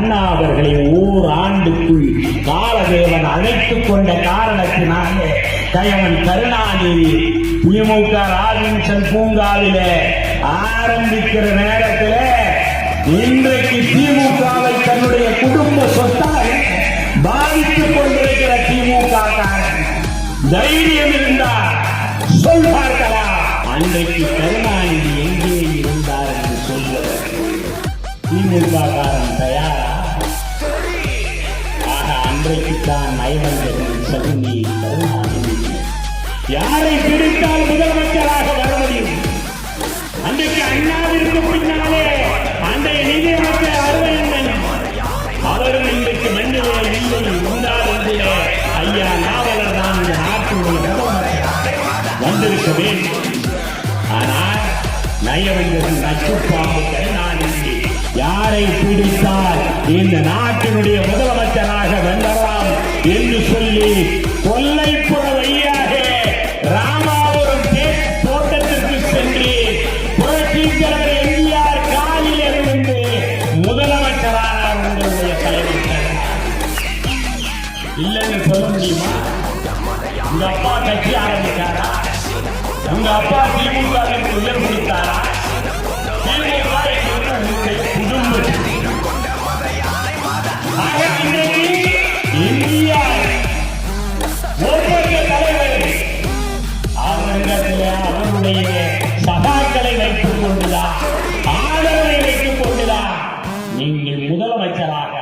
அண்ணா அவர்களை ஓராண்டுக்குள் காலதேவன் அழைத்துக் கொண்ட காரணத்தினாலே கயவன் கருணாநிதி திமுக ராபின்சன் பூங்காவிலே ஆரம்பிக்கிற நேரத்தில் இன்றைக்கு திமுகவை தன்னுடைய குடும்ப சொத்தாக பாதித்துக் கொண்டிருக்கிற திமுக தைரியம் இருந்தார் சொல்வார்களா? அன்றைக்கு கருணாநிதி எங்கே இருந்தார் என்று சொல்வது திமுக காரன் தயாரா? ஆக அன்றைக்குத்தான் நயவஞ்சகன் சகுனி கருணாநிதி யாரை பிடித்தால் முதலமைச்சராக வர முடியும். அன்றைக்கு அண்ணாவிற்கு பின்னாலே அன்றைய நிதியமைச்சர் அருமையண்ணன் அவரும் இன்றைக்கு மண்ணிலே இல்லை உண்டார் என்றே ஐயா நாவலர் தான் இந்த நாட்டினுடைய முதலமைச்சர் வந்திருக்க வேண்டும். ஆனால் நயவஞ்சகன் நச்சுப்பாம்பு கருணாநிதி யாரை பிடித்தால் இந்த நாட்டினுடைய முதலமைச்சராக வெல்லலாம் என்று சொல்லி கொல்லைப்புற வழியாக ராமாபுரம் தோட்டத்திற்கு சென்று புரட்சித்தலைவர் எம்ஜிஆர் காலில் இருந்து முதலமைச்சரானார். உங்களுடைய தலைவர் இல்லைன்னு சொல்ல முடியுமா? உங்க அப்பா கட்சி ஆரம்பித்தாரா? உங்க அப்பா திமுகவிற்கு உயர் கொடுத்தாரா? இந்தியா ஒவ்வொரு தலைவர் அவருடைய சகாக்களை வைத்துக் கொண்டுதான், ஆதரவை வைத்துக் கொண்டுதான் நீங்கள் முதலமைச்சராக